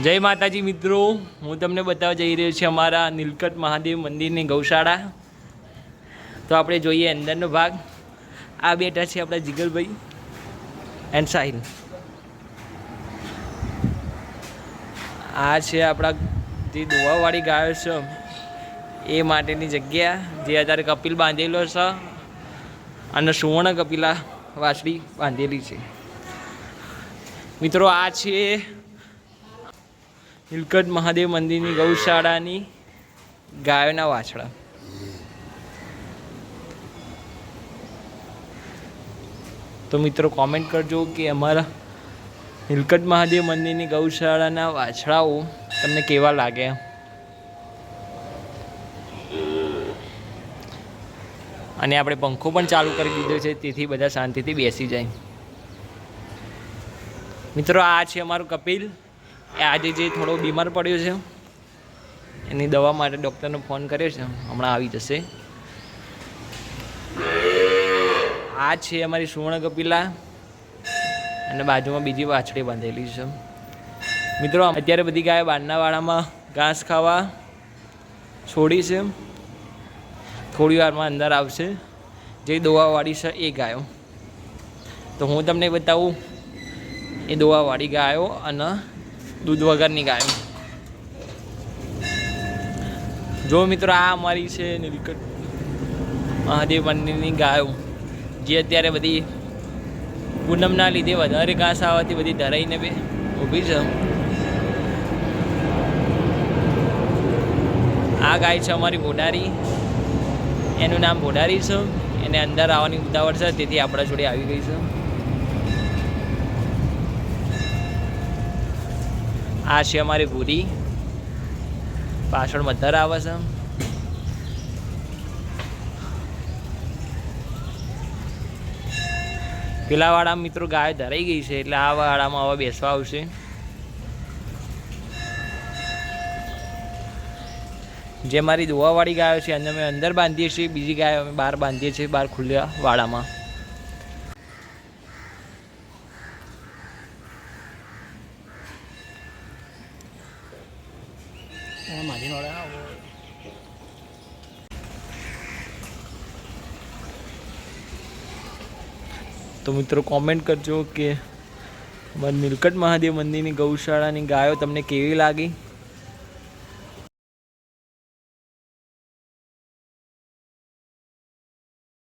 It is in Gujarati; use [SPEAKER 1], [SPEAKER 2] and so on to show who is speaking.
[SPEAKER 1] જય માતાજી મિત્રો, હું તમને બતાવવા જઈ રહ્યો છું અમારા નીલકંઠ મહાદેવ મંદિરની ગૌશાળા. તો આપણે જોઈએ અંદરનો ભાગ. આ બેઠા છે આપણા જીગરભાઈ એન્ડ સાહિલ. આ છે આપણા જે દોવાવાળી ગાયો છે એ માટેની જગ્યા, જે અત્યારે કપિલ બાંધેલો છે અને સુવર્ણ કપિલા વાછડી બાંધેલી છે. મિત્રો આ છે નીલકંઠ મહાદેવ મંદિરની ગૌશાળાની ગાયોના વાછડા. તો મિત્રો કોમેન્ટ કરજો કે અમારા નીલકંઠ મહાદેવ મંદિરની ગૌશાળાના વાછડાઓ તમને કેવા લાગે. અને આપણે પંખો પણ ચાલુ કરી દીધો છે, તેથી બધા શાંતિથી બેસી જાય. મિત્રો આ છે અમારું કપિલ. આજે જે થોડો બીમાર પડ્યો છે, એની દવા માટે ડૉક્ટરનો ફોન કર્યો છે, હમણાં આવી જશે. આ છે અમારી સુવર્ણ કપિલા અને બાજુમાં બીજી વાછડી બાંધેલી છે. મિત્રો અત્યારે બધી ગાયો બહારના વાડામાં ઘાસ ખાવા છોડી છે. થોડી વારમાં અંદર આવશે જે દોવાવાળી છે એ ગાયો. તો હું તમને બતાવું એ દોવાવાળી ગાયો અને દૂધ વગરની ગાયો. જો મિત્રો આ અમારી છે નીલકંઠ મહાદેવ મંદિરની ગાયો, જે અત્યારે બધી પૂનમના લીધે વધારે ઘાસ આવવાથી બધી ધરાઈને બી ઊભી છે. આ ગાય છે અમારી બોડારી. એનું નામ બોડારી છે. એને અંદર આવવાની ઉતાવળ છે, તેથી આપણા જોડે આવી ગઈ છે. આ છે અમારી ભૂરી. પાછળ મધર આવે છે. પેલા વાળામાં મિત્રો ગાય ધરાઈ ગઈ છે, એટલે આ વાળામાં હવે બેસવા આવશે. જે મારી દોવાવાળી ગાયો છે એને અમે અંદર બાંધીએ છીએ, બીજી ગાયો અમે બહાર બાંધીએ છીએ, બહાર ખુલ્લા વાડામાં. તો મિત્રો કોમેન્ટ કરજો કે નીલકંઠ મહાદેવ મંદિરની ગૌશાળાની ગાયો તમને કેવી લાગી.